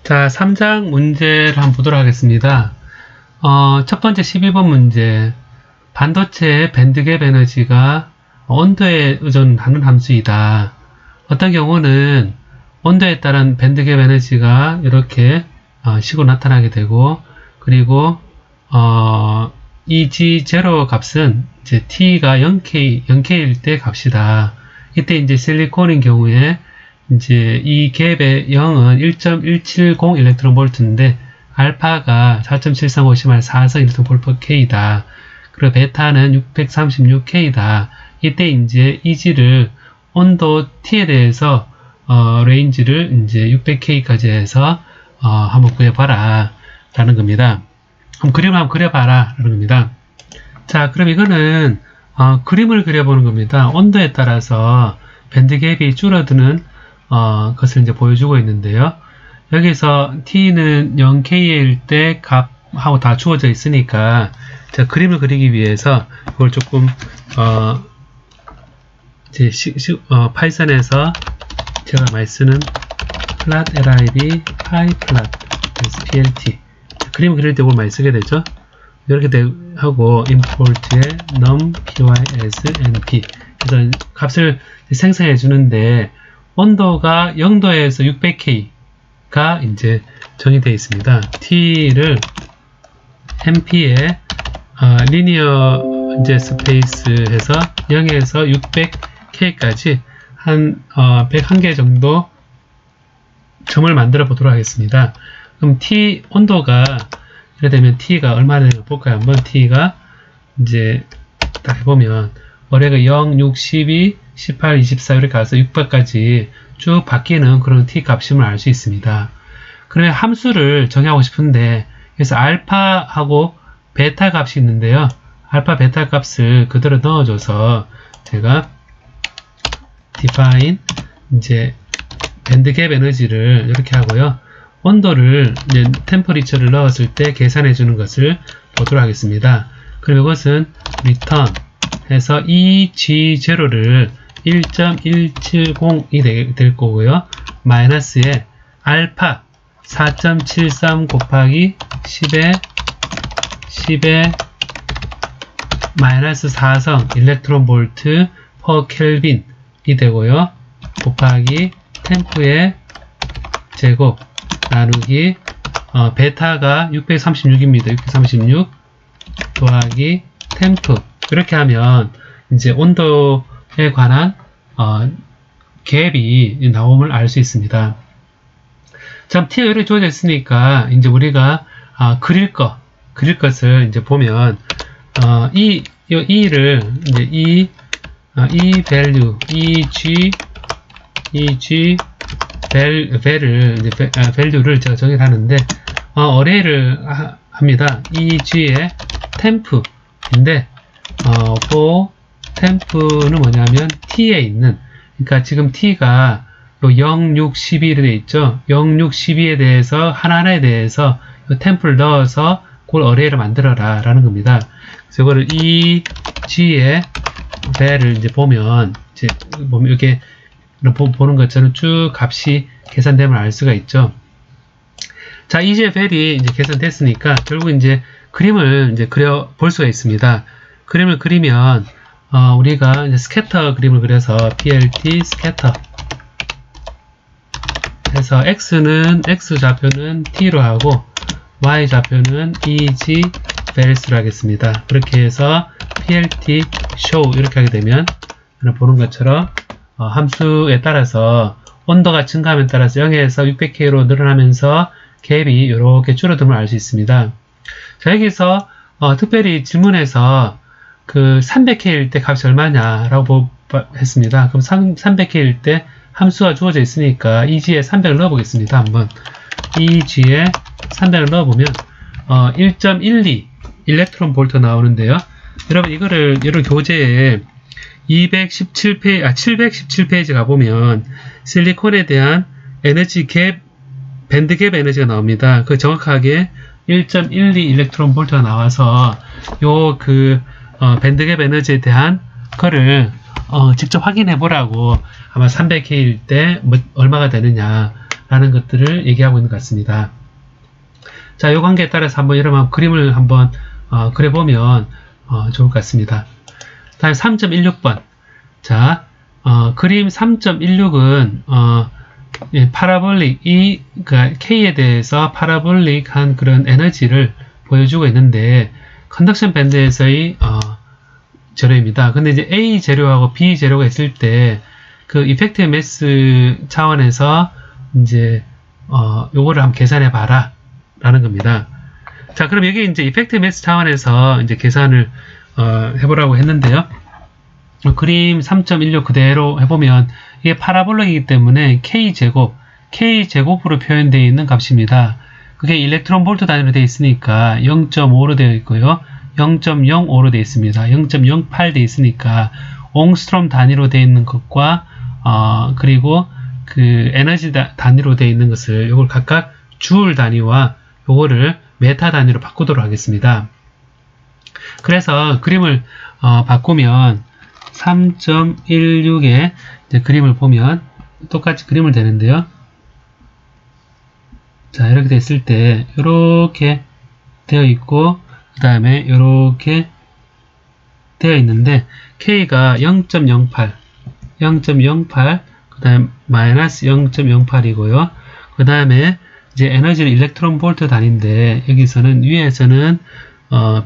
자, 3장 문제를 한번 보도록 하겠습니다. 첫 번째 12번 문제. 반도체의 밴드갭 에너지가 온도에 의존하는 함수이다. 어떤 경우는 온도에 따른 밴드갭 에너지가 이렇게 식으로 나타나게 되고, 그리고 이 G0 값은 이제 T가 0K일 때 값이다. 이때 이제 실리콘인 경우에 이제 이 갭의 0은 1.170 일렉트론 볼트인데 알파가 4.7350말 4성 일렉트론 볼트 K다. 그리고 베타는 636K다. 이때 이제 이 G를 온도 T에 대해서 레인지를 이제 600K까지 해서 한번 구해봐라 라는 겁니다. 그럼 그림을 한번 그려봐라 라는 겁니다. 자, 그럼 이거는 그림을 그려보는 겁니다. 온도에 따라서 밴드갭이 줄어드는 것을 이제 보여주고 있는데요. 여기서 T는 0K일 때 값하고 다 주어져 있으니까 자, 그림을 그리기 위해서 이걸 조금 파이썬에서 제가 많이 쓰는 plot lib pyplot plt 그림을 그릴 때 이걸 많이 쓰게 되죠. 이렇게 하고 import에 num py as np 그래서 값을 생성해 주는데 온도가 0도에서 600K가 이제 정의되어 있습니다. T를 np에 리니어 이제 스페이스 해서 0에서 600K까지 한 101개 정도 점을 만들어 보도록 하겠습니다. 그럼 T 온도가 이렇게 되면 T가 얼마나 되나 볼까요? 한번 T가 이제 딱 해보면 월해가 0, 6, 12, 18, 24 이렇게 가서 600까지 쭉 바뀌는 그런 T 값임을 알 수 있습니다. 그러면 함수를 정의하고 싶은데 그래서 알파하고 베타 값이 있는데요. 알파, 베타 값을 그대로 넣어줘서 제가 define 이제 밴드갭 에너지를 이렇게 하고요. 온도를 이제 템퍼리처를 넣었을 때 계산해 주는 것을 보도록 하겠습니다. 그럼 이것은 return 해서 이 G0를 1.170이 될 거고요. 마이너스에 알파 4.73 곱하기 10에 마이너스 4성 일렉트론 볼트 per 켈빈이 되고요. 곱하기 템프의 제곱 나누기 베타가 636입니다. 636 더하기 템프 이렇게 하면 이제 온도에 관한 갭이 나옴을 알 수 있습니다. 자, T가 이렇게 주어져 있으니까 이제 우리가 그릴 것을 이제 보면 E를 이제 E value value를 제가 정의를 하는데 array를 합니다. G의 temp인데 for temp는 뭐냐면 T에 있는 그러니까 지금 T가 0, 6, 12로 되어 있죠. 0, 6, 12에 대해서 하나하나에 대해서 템플을 넣어서 그걸 array를 만들어라 라는 겁니다. 그래서 이거를 이 G의 val를 이제 보면 이렇게 보는 것처럼 쭉 값이 계산되면 알 수가 있죠. 자, 이제 val이 이제 계산됐으니까 결국 이제 그림을 이제 그려 볼 수가 있습니다. 그림을 그리면 우리가 이제 스캐터 그림을 그려서 plt 스캐터 해서 x 좌표는 t로 하고 y 좌표는 eg values로 하겠습니다. 그렇게 해서 plt show 이렇게 하게 되면 보는 것처럼 함수에 따라서 온도가 증가함에 따라서 0에서 600K로 늘어나면서 갭이 이렇게 줄어들면 알 수 있습니다. 자, 여기서 특별히 질문에서 그 300K일 때 값이 얼마냐라고 했습니다. 그럼 300K일 때 함수가 주어져 있으니까 EG에 300을 넣어보겠습니다. 한번 EG에 300을 넣어보면 1.12 일렉트론 볼트 나오는데요. 여러분 이거를 여러 교재에 717페이지 가보면 실리콘에 대한 에너지 갭, 밴드갭 에너지가 나옵니다. 그 정확하게 1.12 일렉트론 볼트가 나와서 밴드갭 에너지에 대한 거를 직접 확인해 보라고 아마 300K일 때 얼마가 되느냐 라는 것들을 얘기하고 있는 것 같습니다. 자, 이 관계에 따라서 한번 여러분 그림을 한번 그려보면 좋을 것 같습니다. 다음 3.16번. 자, 그림 3.16은 파라볼릭, 그러니까 K에 대해서 파라볼릭한 그런 에너지를 보여주고 있는데, 컨덕션 밴드에서의 재료입니다. 근데 이제 A 재료하고 B 재료가 있을 때, 그 이펙티브 매스 차원에서 이제 요거를 한번 계산해 봐라 라는 겁니다. 자, 그럼 여기 이제 이펙티브 매스 차원에서 이제 계산을 해보라고 했는데요. 그림 3.16 그대로 해보면 이게 파라볼릭이기 때문에 K제곱으로 표현되어 있는 값입니다. 그게 일렉트론 볼트 단위로 되어 있으니까 0.5로 되어 있고요. 0.05로 되어 있습니다. 0.08 되어 있으니까 옹스트롬 단위로 되어 있는 것과 그리고 그 에너지 단위로 되어 있는 것을 요걸 각각 주울 단위와 요거를 메타 단위로 바꾸도록 하겠습니다. 그래서 그림을 바꾸면 3.16의 그림을 보면 똑같이 그림을 되는데요. 자, 이렇게 됐을 때 이렇게 되어 있고 그 다음에 이렇게 되어 있는데 K가 0.08 그 다음에 마이너스 0.08이고요. 그 다음에 이제 에너지는 일렉트론 볼트 단위인데 여기서는 위에서는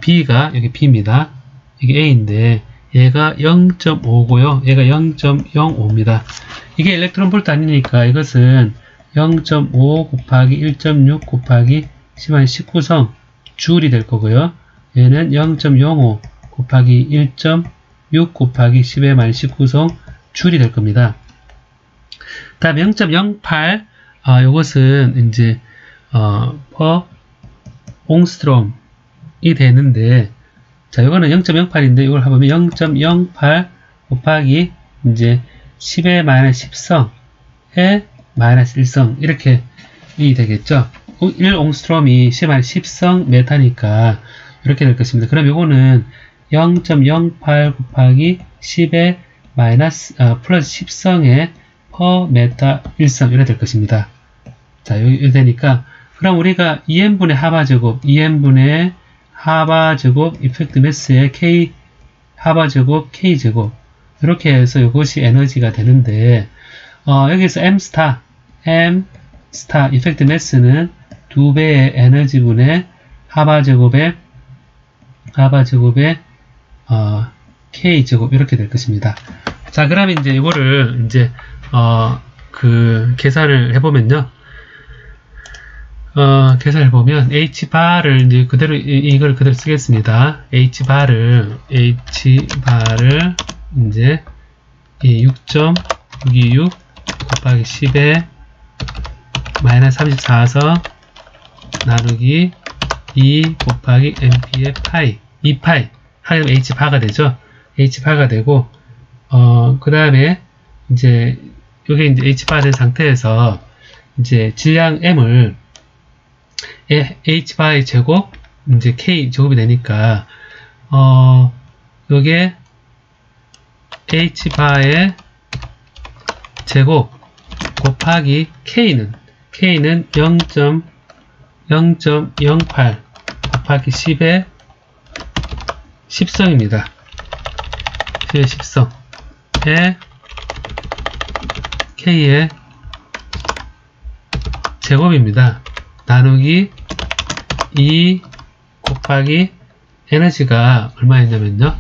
B가 여기 B입니다. 이게 A인데 얘가 0.5고요. 얘가 0.05입니다. 이게 일렉트론 볼트 단위니까 이것은 0.5 곱하기 1.6 곱하기 10-19성 줄이 될 거고요. 얘는 0.05 곱하기 1.6 곱하기 10-19성 줄이 될 겁니다. 다음 0.08 요것은 이제 per 옹스트롬이 되는데 자, 이거는 0.08인데 이걸 해보면 0.08 곱하기 이제 10-10성에 마이너스 1성 이렇게 이 되겠죠. 1옹스트롬이 10-10성 메타니까 이렇게 될 것입니다. 그럼 이거는 0.08 곱하기 10의 플러스 10성의 per 메타 1성 이렇게 될 것입니다. 자, 여기 되니까 그럼 우리가 2n분의 하바제곱 2n분의 하바제곱 이펙트 매스의 K 하바제곱 K제곱 이렇게 해서 이것이 에너지가 되는데 여기서 M 스타 이펙트 매스는 2배의 에너지분의 하바제곱의 K제곱 이렇게 될 것입니다. 자, 그럼 이제 이거를 이제 그 계산을 해보면요. 계산해보면 Hbar을 이제 그대로 이걸 그대로 쓰겠습니다. Hbar을 이제 6.626 곱하기 10에 마이너스 34서 나누기 2 곱하기 MP의 파이 2파이 하면 Hbar가 되죠. Hbar가 되고 그 다음에 이제 요게 이제 Hbar 된 상태에서 이제 질량 M을 H바의 제곱, 이제 K 제곱이 되니까, 요게 H바의 제곱 곱하기 K는 0.08 곱하기 10의 10성입니다. 10의 10성에 K의 제곱입니다. 나누기 2 곱하기 에너지가 얼마였냐면요.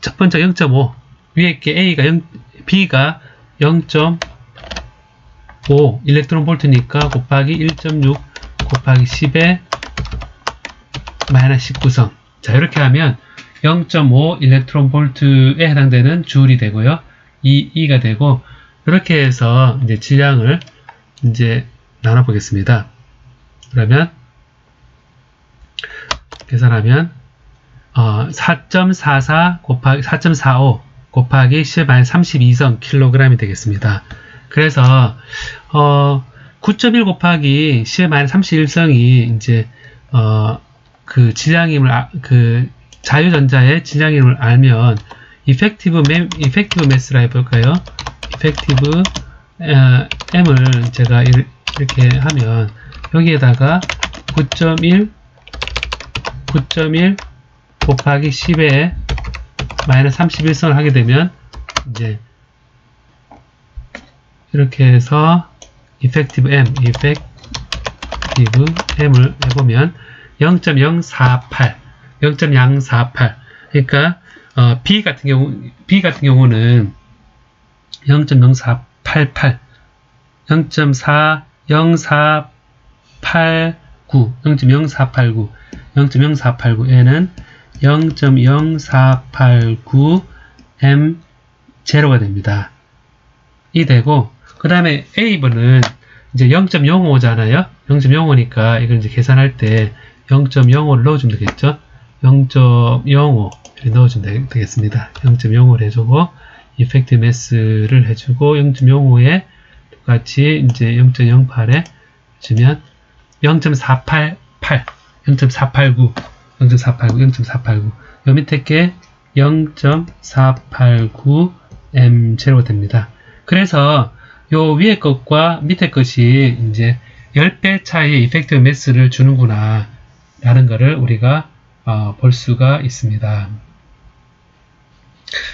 첫 번째 0.5 위에 게 B가 0.5 일렉트론 볼트니까 곱하기 1.6 곱하기 10의 마이너스 19성. 자, 이렇게 하면 0.5 일렉트론 볼트에 해당되는 줄이 되고요. 2가 되고 이렇게 해서 이제 질량을 이제 나눠 보겠습니다. 그러면 계산하면 4.44 곱하기 4.45 곱하기 10-32성 킬로그램이 되겠습니다. 그래서 9.1 곱하기 10-31성이 이제 그 질량임을 그 자유전자의 질량임을 알면 이펙티브 매스라 해볼까요? 이펙티브 m을 제가 이렇게 하면 여기에다가 9.1 곱하기 10에 마이너스 31선을 하게 되면 이제 이렇게 해서 effective m을 해보면 0.048 그러니까 B 같은 경우는 0.0488 0.0489 0.0489 M0가 됩니다. 이 되고 그 다음에 A번은 이제 0.05잖아요. 0.05니까 이걸 이제 계산할 때 0.05를 넣어주면 되겠죠. 0.05 넣어주면 되겠습니다. 0.05를 해주고 effective mass를 해주고 0.05에 똑같이 이제 0.08에 주면 0.489 요 밑에 게 0.489 M0가 됩니다. 그래서 요 위에 것과 밑에 것이 이제 10배 차이의 effective mass를 주는구나 라는 것을 우리가 볼 수가 있습니다.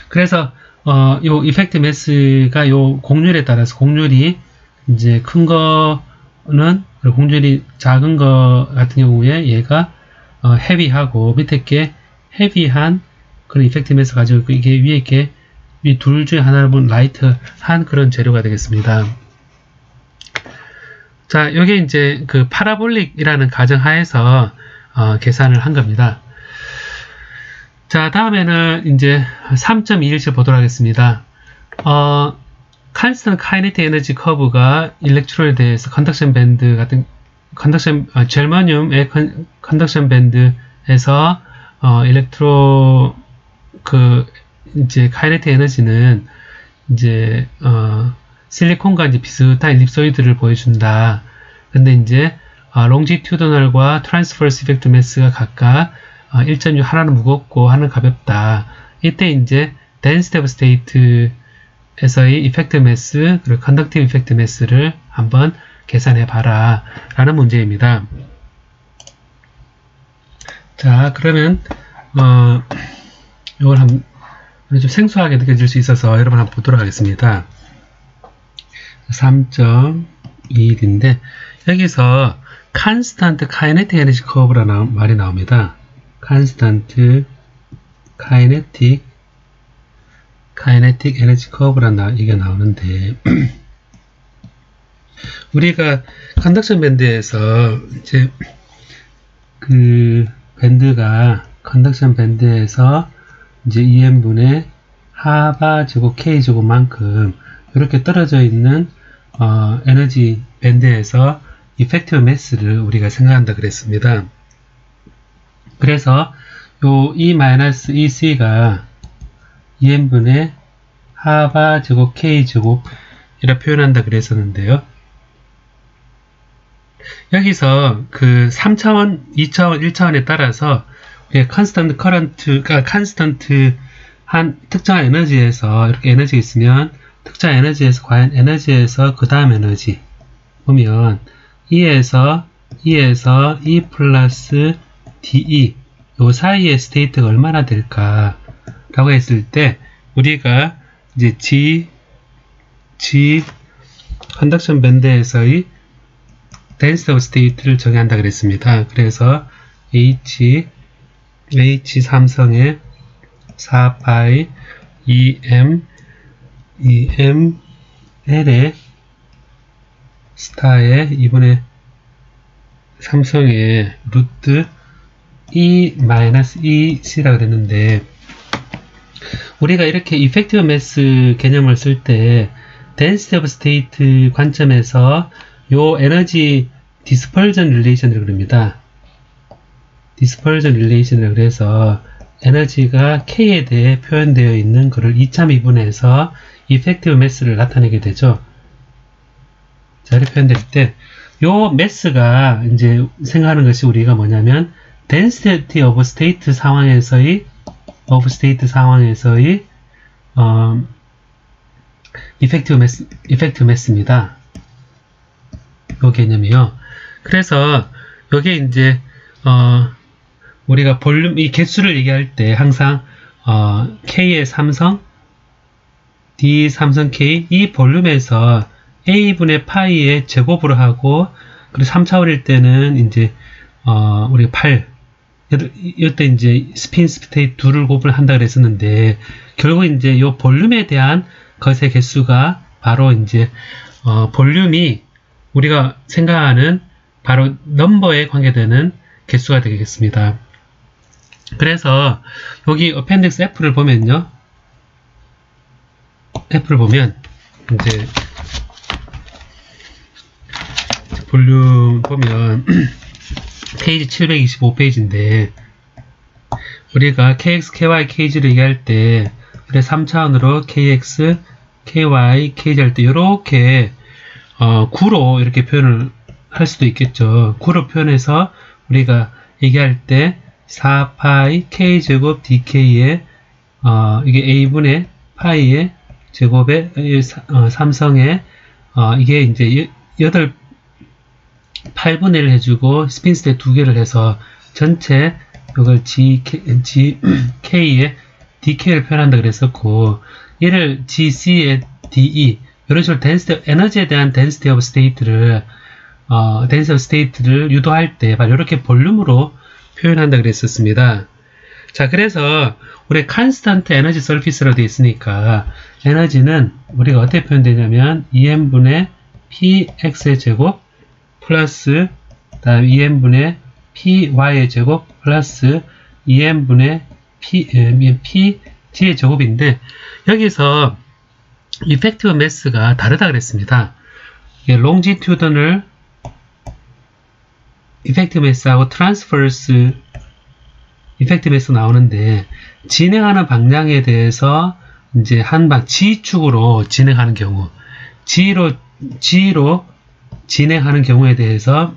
그래서 요 effective mass가 요 공률에 따라서 공률이 이제 큰 거는 공률이 작은 거 같은 경우에 얘가 헤비하고 밑에 게 헤비한 그런 effective mass 가지고 있고 이게 위에 게 이 둘 중에 하나를 보면 라이트한 그런 재료가 되겠습니다. 자, 여기 이제 그 파라볼릭이라는 가정하에서 계산을 한 겁니다. 자, 다음에는 이제 3.21실 보도록 하겠습니다. Constant Kinetic Energy Curve가 일렉트론에 대해서 컨덕션 밴드 같은 젤머늄의 컨덕션 밴드에서 일렉트로 이제 카이네틱 에너지는 이제 실리콘과 이제 비슷한 일립소이드를 보여준다. 근데 이제 롱지튜더널과 트랜스퍼스 이펙트 매스가 각각 1.6 하나는 무겁고 하나는 가볍다. 이때 이제 density of state에서의 이펙트 매스 그리고 conductive 이펙트 매스를 한번 계산해 봐라 라는 문제입니다. 자, 그러면 이걸 한번 좀 생소하게 느껴질 수 있어서 여러분 한번 보도록 하겠습니다. 3.21인데 여기서 constant kinetic energy curve라는 말이 나옵니다. constant kinetic energy curve라는 얘기가 나오는데 우리가 컨덕션 밴드에서 이제 그 밴드가 컨덕션 밴드에서 이제 EM분의 하바 제곱 K 제곱만큼 이렇게 떨어져 있는 에너지 밴드에서 effective mass를 우리가 생각한다 그랬습니다. 그래서 요 E-EC가 EM분의 하바 제곱 K 제곱 이라 표현한다 그랬었는데요. 여기서 그 3차원, 2차원, 1차원에 따라서 컨스턴트 커런트가 컨스턴트 한 특정한 에너지에서 이렇게 에너지가 있으면 특정한 에너지에서 과연 에너지에서 그 다음 에너지 보면 E에서 E 플러스 DE 요 사이의 스테이트가 얼마나 될까 라고 했을 때 우리가 이제 G 컨덕션 밴드에서의 density of state를 정의한다 그랬습니다. 그래서 H 삼성의 4파이 L의 스타의 이번에 삼성의 루트 E-EC라고 그랬는데 우리가 이렇게 effective mass 개념을 쓸 때 density of state 관점에서 요 에너지 dispersion relation이라고 그럽니다. dispersion relation이라고 그래서 에너지가 K에 대해 표현되어 있는 것을 2차 미분해서 effective mass를 나타내게 되죠. 자, 이렇게 표현될 때, 요 mass가 이제 생각하는 것이 우리가 뭐냐면, density of state 상황에서의, 이펙티브 매스입니다. 요 개념이요. 그래서 여기에 이제 우리가 볼륨 이 개수를 얘기할 때 항상 K의 삼성, D 삼성 K 이 볼륨에서 A분의 파이의 제곱으로 하고 그리고 3차원일 때는 이제 우리가 8 이때 이제 스핀 스테이트 2를 곱을 그랬었는데 결국 이제 요 볼륨에 대한 것의 개수가 바로 이제 볼륨이 우리가 생각하는 바로 넘버에 관계되는 개수가 되겠습니다. 그래서 여기 어펜딕스 F를 보면요. F를 보면 이제 볼륨 보면 페이지 725페이지인데 우리가 KX, KY, KG를 얘기할 때 3차원으로 KX, KY, KG 할 때 이렇게 9로 이렇게 표현을 할 수도 있겠죠. 9로 표현해서 우리가 얘기할 때 4파이 K제곱 DK의 이게 A분의 파이의 제곱의 삼성의 이게 이제 8분의 1 해주고 스핀스테 2개를 해서 전체 이걸 GK의 DK를 표현한다 그랬었고 얘를 GC의 DE 이런 식으로 에너지에 대한 density of state를 유도할 때 바로 이렇게 볼륨으로 표현한다 그랬었습니다. 자, 그래서 우리 constant energy surface라고 되어 있으니까 에너지는 우리가 어떻게 표현되냐면 EM분의 PX의 제곱 플러스 다음 EM분의 PY의 제곱 플러스 EM분의 PG의 제곱인데 여기서 effective mass가 다르다 그랬습니다. longitudinal effective mass하고 transverse effective mass 나오는데 진행하는 방향에 대해서 이제 한방 G축으로 진행하는 경우 G로 진행하는 경우에 대해서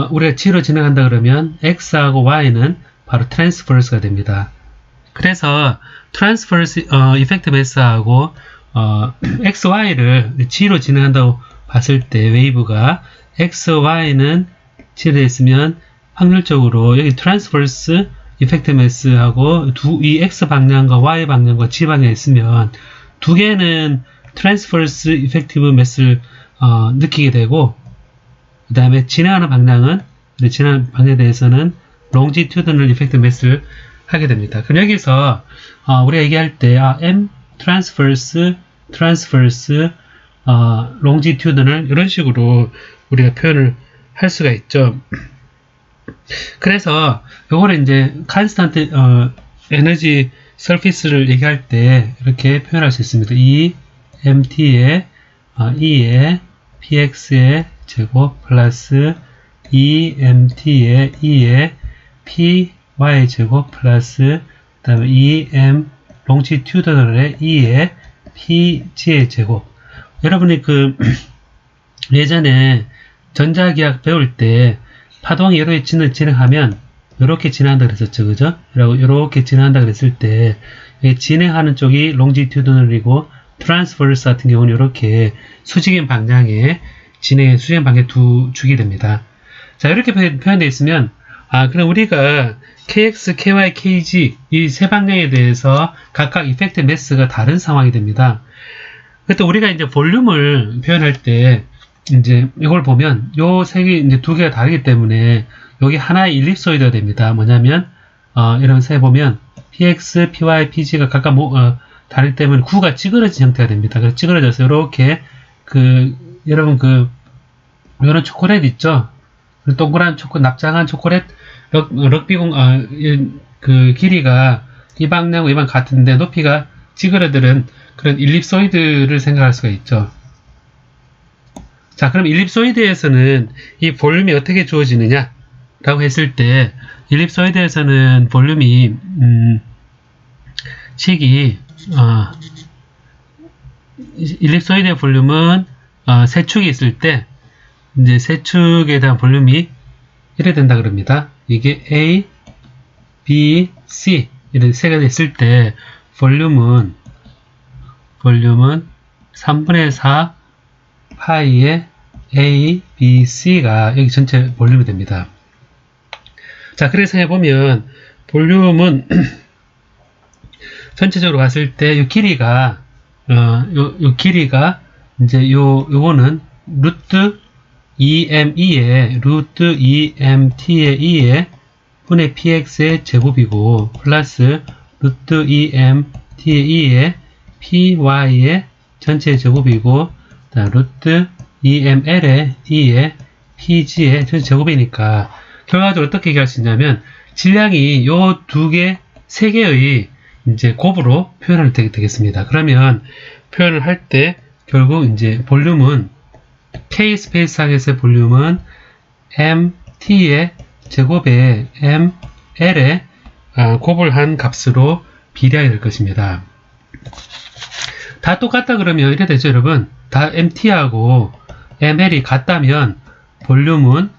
우리가 G로 진행한다 그러면 X하고 Y는 바로 transverse가 됩니다. 그래서 transverse effective mass하고 X, Y를 G로 진행한다고 봤을 때 웨이브가 X, Y는 G로 했으면 확률적으로 여기 transverse effective mass하고 이 X 방향과 Y 방향과 G 방향이 있으면 두 개는 transverse effective mass를 느끼게 되고 그 다음에 진행하는 방향은 진행하는 방향에 대해서는 longitudinal effective mass를 하게 됩니다. 그럼 여기서 우리가 얘기할 때 M transverse longitudinal 이런 식으로 우리가 표현을 할 수가 있죠. 그래서 요거를 이제 constant energy surface를 얘기할 때 이렇게 표현할 수 있습니다. E MT의 E의 PX의 제곱 플러스 EMT의 E의 PY 제곱 플러스 그 다음에 EM longitudinal의 E의 PG의 제곱. 여러분이 예전에 전자기학 배울 때 파동이 이렇게 진행하면 이렇게 진행한다 그랬었죠, 그죠? 이렇게 진행한다 그랬을 때 진행하는 쪽이 longitudinal이고 트랜스버스 같은 경우는 이렇게 수직인 방향에 수직인 방향에 주게 됩니다. 자, 이렇게 표현되어 있으면 그럼 우리가 KX, KY, KG 이 세 방향에 대해서 각각 이펙트 매스가 다른 상황이 됩니다. 그때 우리가 이제 볼륨을 표현할 때 이제 이걸 보면 요 세 개 이제 두 개가 다르기 때문에 여기 하나의 일립소이드가 됩니다. 뭐냐면 이러면서 해보면 PX, PY, PG가 각각 다르기 때문에 구가 찌그러진 형태가 됩니다. 그래서 찌그러져서 이렇게 여러분 이런 초콜릿 있죠? 동그란 납작한 초콜릿 럭비공 길이가 이 방향과 이 방향 같은데 높이가 찌그러드는 그런 일립소이드를 생각할 수가 있죠. 자, 그럼 일립소이드에서는 이 볼륨이 어떻게 주어지느냐 라고 했을 때 일립소이드에서는 볼륨이 식이 일립소이드의 볼륨은 세 축이 있을 때 이제 세 축에 대한 볼륨이 이래 된다 그럽니다. 이게 A, B, C 이렇게 세 개가 있을 때 볼륨은 볼륨은 3분의 4 파이의 A, B, C가 여기 전체 볼륨이 됩니다. 자, 그래서 해보면 볼륨은 전체적으로 봤을 때 이 길이가 요 길이가 이제 요거는 루트 2m의 루트 2mt의 2의 분의 px의 제곱이고 플러스 루트 2mt의 2의 py의 전체 제곱이고 루트 2ml의 2의 pg의 전체 제곱이니까 결과적으로 어떻게 얘기할 수 있냐면 질량이 요 세 개의 이제 곱으로 표현을 되겠습니다. 그러면 표현을 할 때 결국 이제 볼륨은 K 스페이스 상에서의 볼륨은 MT의 제곱에 ML의 곱을 한 값으로 비례하게 될 것입니다. 다 똑같다 그러면 이래 되죠, 여러분? 다 MT하고 ML이 같다면 볼륨은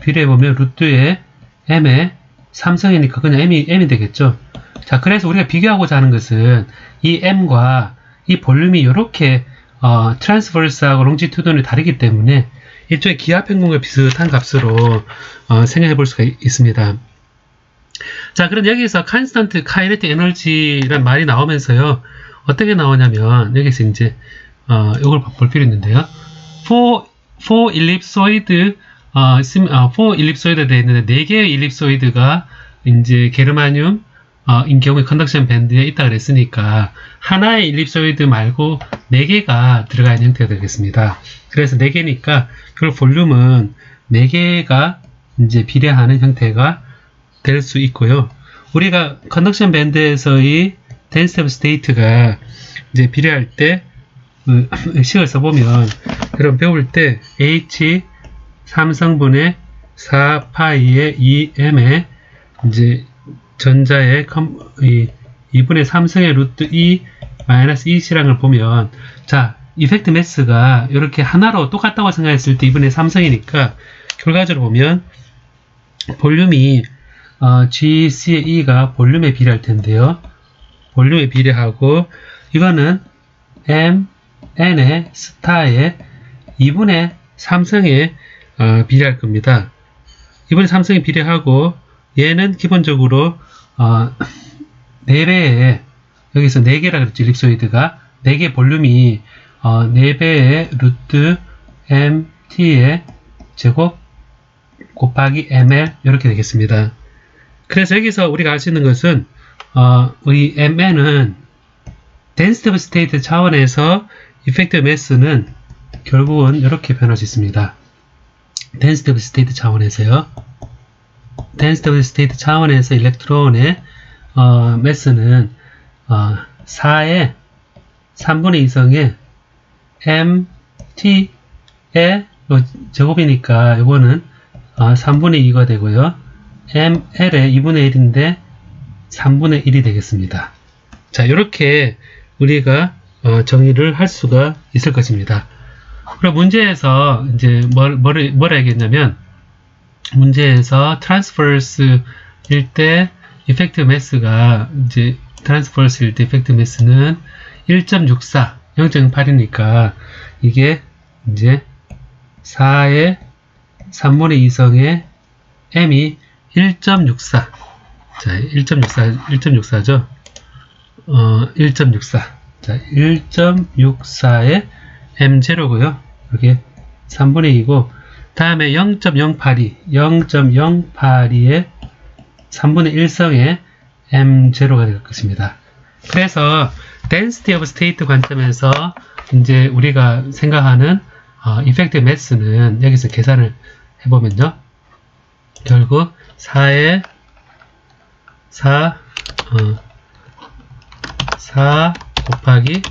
비례해보면 루트의 M의 3성이니까 그냥 M이 되겠죠. 자, 그래서 우리가 비교하고자 하는 것은 이 M과 이 볼륨이 이렇게 트랜스버스하고 롱지튜드는 다르기 때문에 일종의 기하평균과 비슷한 값으로 생각해 볼 수가 있습니다. 자, 그럼 여기서 컨스턴트 카이네틱 에너지란 말이 나오면서요, 어떻게 나오냐면 여기서 이제 이걸 볼 필요 있는데요. 4 일립소이드 4 일립소이드 되어 있는데 4개의 일립소이드가 이제 게르마늄 인 경우에 컨덕션 밴드에 있다 그랬으니까 하나의 일립소이드 말고 4개가 들어가 있는 형태가 되겠습니다. 그래서 4개니까 결국 볼륨은 4개가 이제 비례하는 형태가 될 수 있고요. 우리가 컨덕션 밴드에서의 density of state가 이제 비례할 때 식을 써보면 그럼 배울 때 H 3성분의 4파이의 2m의 이제 전자의 2분의 3승의 루트 2 마이너스 2C량을 보면 자, 이펙트 매스가 이렇게 하나로 똑같다고 생각했을 때 2분의 3승이니까 결과적으로 보면 볼륨이 GC의 E가 볼륨에 비례할 텐데요. 볼륨에 비례하고 이거는 M, N의 스타의 2분의 3승에 비례할 겁니다. 2분의 3승에 비례하고 얘는 기본적으로 4배의 여기서 4개라 그랬죠. 일립소이드가 4개 볼륨이 4배의 루트 MT의 제곱 곱하기 ML 이렇게 되겠습니다. 그래서 여기서 우리가 알 수 있는 것은 우리 MN은 density of state 차원에서 effective mass는 결국은 이렇게 표현할 수 있습니다. density of state 차원에서요. density of state 차원에서 일렉트론의 mass는 4의 3분의 2성의 MT의 제곱이니까 이거는 3분의 2가 되고요. ML의 2분의 1인데 3분의 1이 되겠습니다. 자, 이렇게 우리가 정의를 할 수가 있을 것입니다. 그럼 문제에서 이제 뭐라 얘기했냐면 문제에서 트랜스퍼스일 때 이펙티브 매스가 이제 트랜스퍼스일 때 이펙티브 매스는 1.64 0.8이니까 이게 이제 4의 3분의 2성의 m이 1.64 자, 1.64죠. 1.64 자, 1.64의 m0고요. 이게 3분의 2고 다음에 0.082의 3분의 1성의 m0가 될 것입니다. 그래서 density of state 관점에서 이제 우리가 생각하는 effective mass는 여기서 계산을 해보면요. 결국 4 곱하기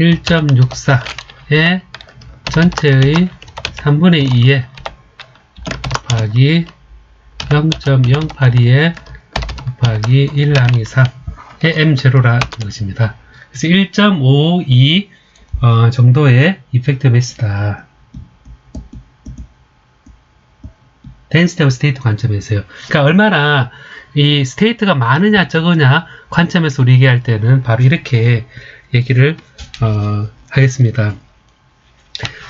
1.64의 전체의 3분의 2에 곱하기 0.082에 곱하기 1 나누기 3의 m0라는 것입니다. 그래서 1.52 정도의 이펙트 매스다. density of state 관점에서요. 그러니까 얼마나 이 스테이트가 많으냐 적으냐 관점에서 우리 얘기할 때는 바로 이렇게 얘기를 하겠습니다.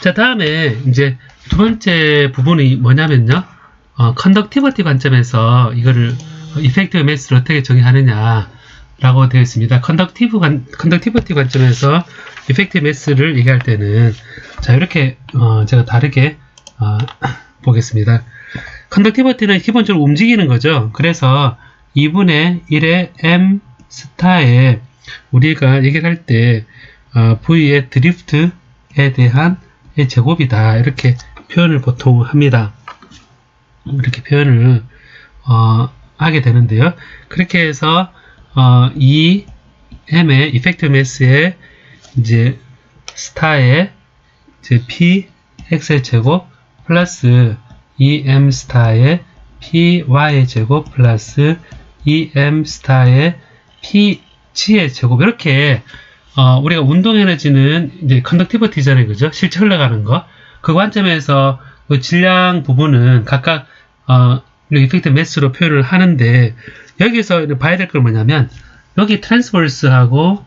자, 다음에 이제 두 번째 부분이 뭐냐면요. 컨덕티비티 관점에서 이거를 이펙티브 매스를 어떻게 정의하느냐 라고 되어 있습니다. 컨덕티비티 관점에서 이펙티브 매스를 얘기할 때는 자, 이렇게 제가 다르게 보겠습니다. 컨덕티비티는 기본적으로 움직이는 거죠. 그래서 2분의 1의 m 스타에 우리가 얘기를 할 때 V의 드리프트에 대한 제곱이다. 이렇게 표현을 보통 합니다. 이렇게 표현을 하게 되는데요. 그렇게 해서 이 m의 이펙티브 매스의 이제 스타의 이제 px의 제곱 플러스 2m 스타의 py의 제곱 플러스 2m 스타의 pg의 제곱 이렇게 우리가 운동 에너지는 이제 컨덕티비티잖아요, 그죠? 실제 흘러가는 거. 그 관점에서 그 질량 부분은 각각 이펙티브 매스로 표현을 하는데 여기서 봐야 될 건 뭐냐면 여기 트랜스버스고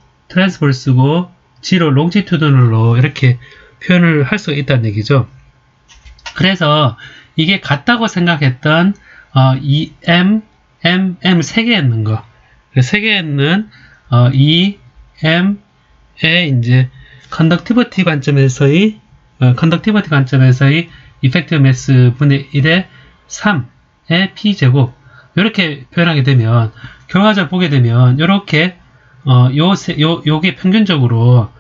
G로 롱지튜드널로 이렇게 표현을 할 수가 있다는 얘기죠. 그래서 이게 같다고 생각했던 이 m 세 개 있는 거, 세 개 있는 이 m의 이제 컨덕티비티 관점에서의 이펙티브 매스 분의 1의 3의 p제곱 이렇게 표현하게 되면 결과적으로 보게 되면 이렇게 요게 평균적으로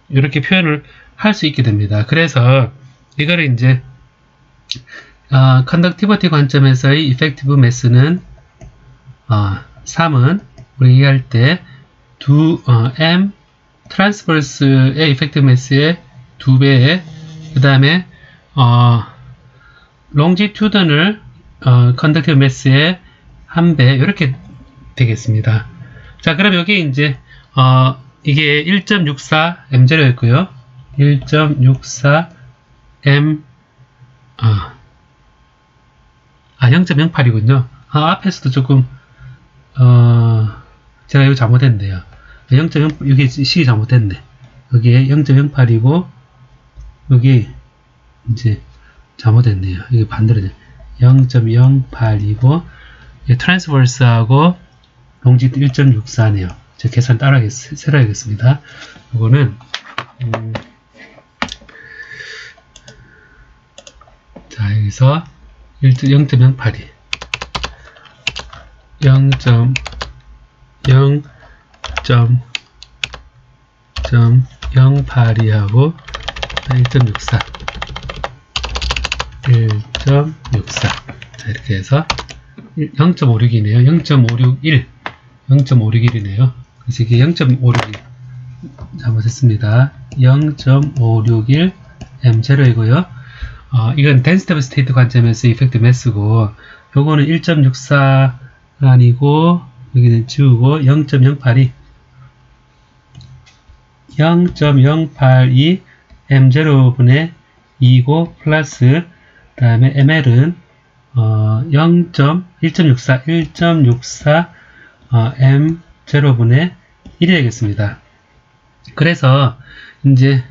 이렇게 표현을 할 수 있게 됩니다. 그래서 이거를 이제 컨덕티비티 관점에서의 이펙티브 매스는 3은 우리 얘기할 때 m 트랜스버스의 이펙티브 매스의 2배에 그 다음에 롱지튜드널 컨덕티브 매스의 1배 이렇게 되겠습니다. 자, 그럼 여기 이제 이게 1.64 m0였고요. 1.64 m 0.08이군요. 앞에서도 조금 제가 이거 잘못했네요. 0.0 여기 식이 잘못됐네. 여기에 0.08이고 여기 이제 잘못했네요. 이게 반대로 돼. 0.08이고 트랜스버스하고 롱지트 1.64네요. 제가 계산 따라 세려야겠습니다. 이거는 자, 여기서 0.08이 0.08이하고 1.64 자, 이렇게 해서 0.56이네요. 0.561이네요. 그래서 이게 0.561 잘못했습니다. 0.561 m0이고요. 이건 density of state 관점에서 이펙티브 매스고 요거는 1.64 아니고 여기는 지우고 0.082 m0분의 2고 플러스 그 다음에 ml은 1.64 m0분의 1이 되겠습니다. 그래서 이제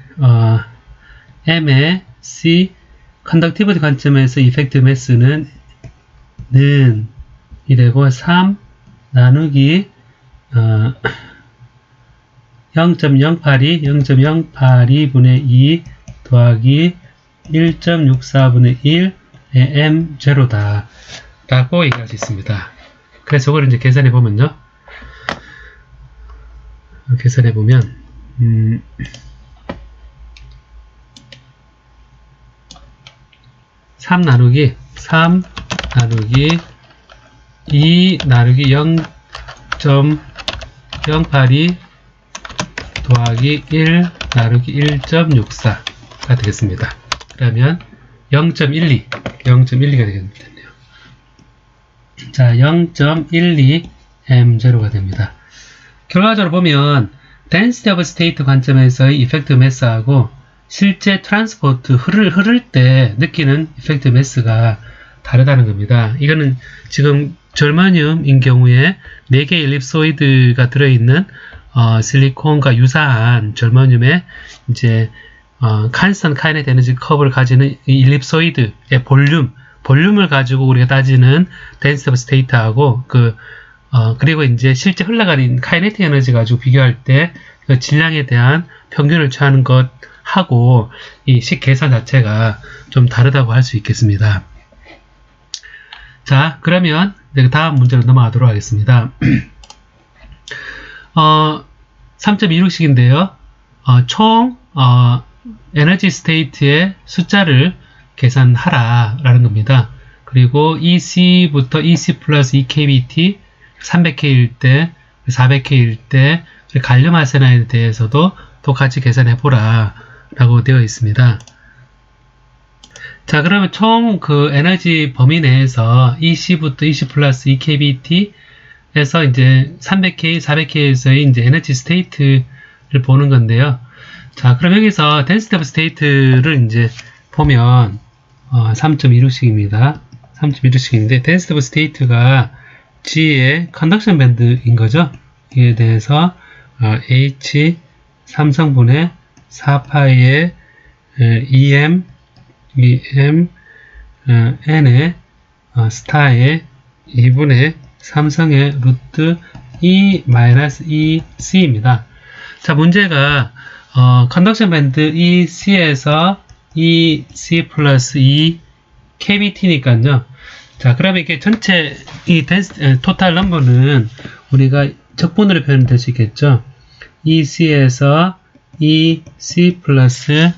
m의 c 컨덕티비티 관점에서 이펙티브 매스는 이 되고 3 나누기 0.082분의 2 더하기 1.64분의 1의 m0다 라고 얘기할 수 있습니다. 그래서 이걸 이제 계산해 보면요. 계산해 보면 3 나누기 2 나누기 0.082 더하기 1 나누기 1.64가 되겠습니다. 그러면 0.12가 되겠네요. 자, 0.12 m0가 됩니다. 결과적으로 보면 density of state 관점에서의 이펙티브 매스하고 실제 트랜스포트 흐를 때 느끼는 이펙티브 매스가 다르다는 겁니다. 이거는 지금 절마늄인 경우에 4개의 엘립소이드가 들어있는 실리콘과 유사한 절마늄의 이제 칸스턴 카이네틱 에너지 커브를 가지는 이 일립소이드의 볼륨을 가지고 우리가 따지는 덴시티 오브 스테이트하고 그리고 이제 실제 흘러가는 카이네틱 에너지 가지고 비교할 때 그 질량에 대한 평균을 취하는 것하고 이 식 계산 자체가 좀 다르다고 할 수 있겠습니다. 자, 그러면 다음 문제로 넘어가도록 하겠습니다. 3.26식인데요. 총 에너지 스테이트의 숫자를 계산하라 라는 겁니다. 그리고 EC부터 EC 플러스 EKBT 300K일 때, 400K일 때 갈륨 아세나이드에 대해서도 똑같이 계산해보라 라고 되어 있습니다. 자, 그러면 총 그 에너지 범위 내에서 EC부터 EC 플러스 EKBT에서 이제 300K, 400K에서의 이제 에너지 스테이트를 보는 건데요. 자, 그럼 여기서 덴시티 오브 스테이트를 이제 보면 3.26식입니다. 3.26식인데 덴시티 오브 스테이트가 G의 컨덕션 밴드인 거죠. 이에 대해서 H 3성분의 4파이의 EM N의 스타의 2분의 3성의 루트 E-EC입니다. 자, 문제가 컨덕션 밴드 EC에서 EC 플러스 EKBT니까요. 자, 그러면 이게 전체 이 토탈 넘버는 우리가 적분으로 표현될 수 있겠죠. EC에서 EC 플러스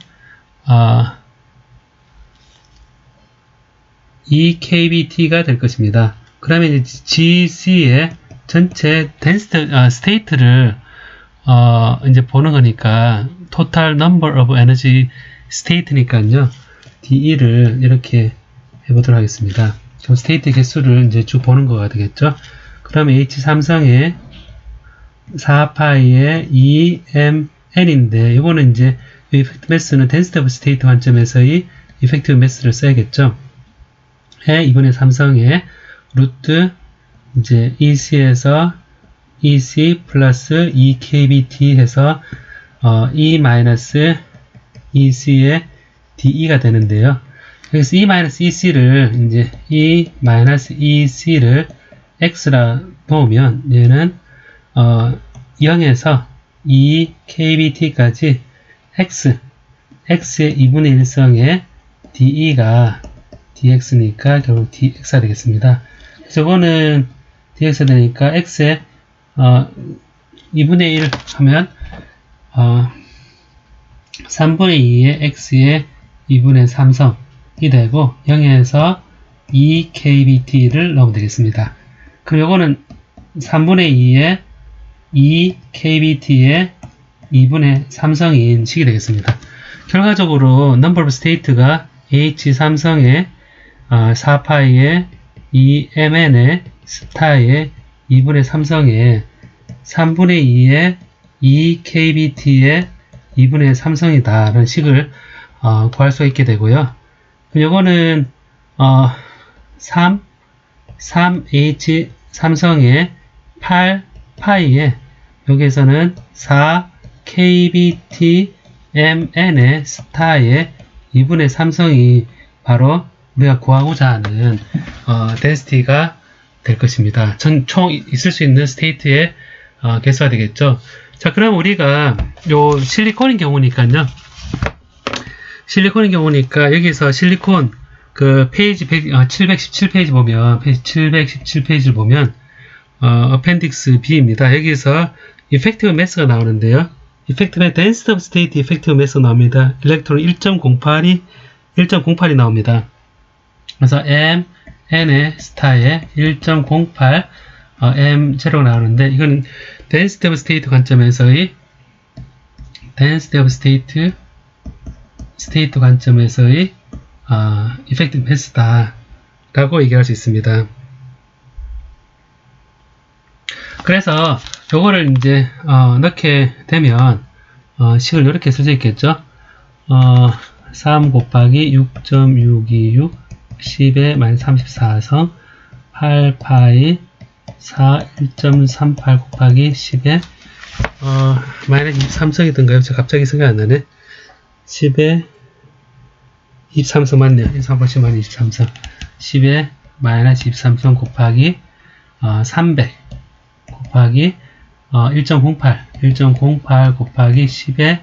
EKBT가 될 것입니다. 그러면 이제 GC의 전체 스테이트를 이제 보는 거니까 total number of energy state니까요. DE를 이렇게 해보도록 하겠습니다. 그럼 스테이트 개수를 이제 쭉 보는 거가 되겠죠. 그러면 H3성의 4파이의 EMN인데 이거는 이제 이펙트 매스는 density of state 관점에서의 effective mass를 써야겠죠. 해 2분의 3성의 루트 이제 EC에서 EC 플러스 EKBT 해서 E-EC의 DE가 되는데요. 여기서 E-EC를 이제 E-EC를 X라 놓으면 얘는 0에서 EKBT까지 X의 2분의 1성의 DE가 DX니까 결국 DX가 되겠습니다. 그래서 이거는 DX가 되니까 X의 2분의 1 하면 3분의 2의 X의 2분의 3성이 되고 0에서 EKBT를 넣으면 되겠습니다. 그럼 이거는 3분의 2의 EKBT의 2분의 3성인 식이 되겠습니다. 결과적으로 number of state가 H3성의 4파이의 EMN의 스타의 2분의 3성의 3분의 2의 EKBT의 2분의 3성이다 라는 식을 구할 수 있게 되고요. 이거는 3H3성의 8파이의 여기에서는 4KBTMN의 스타의 2분의 3성이 바로 우리가 구하고자 하는 density가 될 것입니다. 총 있을 수 있는 스테이트의 개수가 되겠죠. 자, 그럼 우리가 요 실리콘인 경우니까요. 실리콘인 경우니까 여기서 실리콘 그 페이지 717페이지 보면 페이지 717페이지를 보면 appendix B입니다. 여기서 effective mass가 나오는데요. effective density of state effective mass 나옵니다. 일렉트론 1.08이 나옵니다. 그래서 M N의 스타에 1.08 M0가 나오는데 이건 density of state 관점에서의 density of state 관점에서의 effective mass다 라고 얘기할 수 있습니다. 그래서 요거를 이제 넣게 되면 식을 이렇게 쓸 수 있겠죠. 3 곱하기 6.626 10의 마이너스 34성 8파이 4 1.38 곱하기 10의 마이너스 23성이던가요? 저 갑자기 생각 안 나네. 10에 23성 맞네요. 138 23성. 10에 마이너스 23성 곱하기 300 곱하기 1.08 곱하기 10에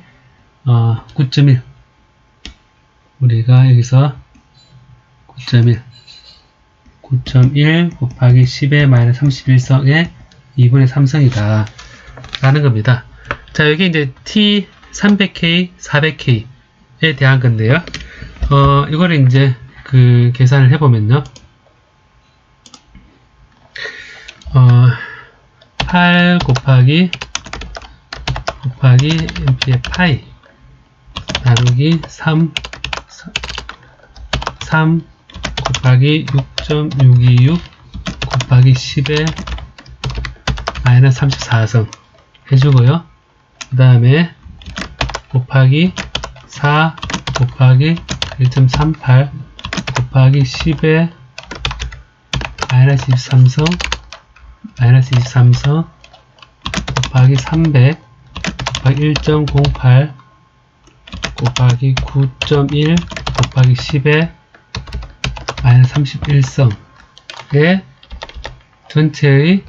9.1 우리가 여기서 9.1 곱하기 10에 마이너스 31성의 2분의 3성이다 라는 겁니다. 자, 여기 이제 T 300K, 400K에 대한 건데요. 이거를 이제 계산을 해보면요. 8 곱하기 MP의 파이 나누기 3 곱하기 6.626 곱하기 10에 마이너스 34성 해주고요. 그 다음에 곱하기 4 곱하기 1.38 곱하기 10에 마이너스 23성 곱하기 300 곱하기 1.08 곱하기 9.1 곱하기 10에 마이너스 31성의 전체의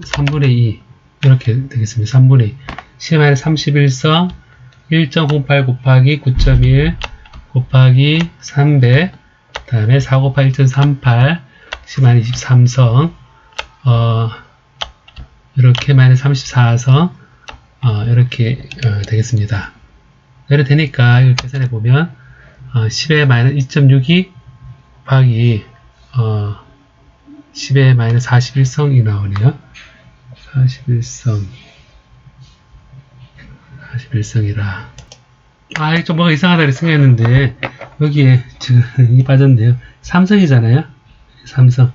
3분의 2 이렇게 되겠습니다. 3분의 2 10-31성 1.08 곱하기 9.1 곱하기 300 다음에 4 곱하기 1.38 10-23성 이렇게 마이너스 34성 이렇게 되겠습니다. 이렇게 되니까 이렇게 계산해 보면 10의 마이너스 2.62 곱하기 10의 마이너스 41성이 나오네요. 41성이라 이거 좀 뭐가 이상하다 생각했는데 여기에 지금 이 빠졌네요. 삼성이잖아요. 삼성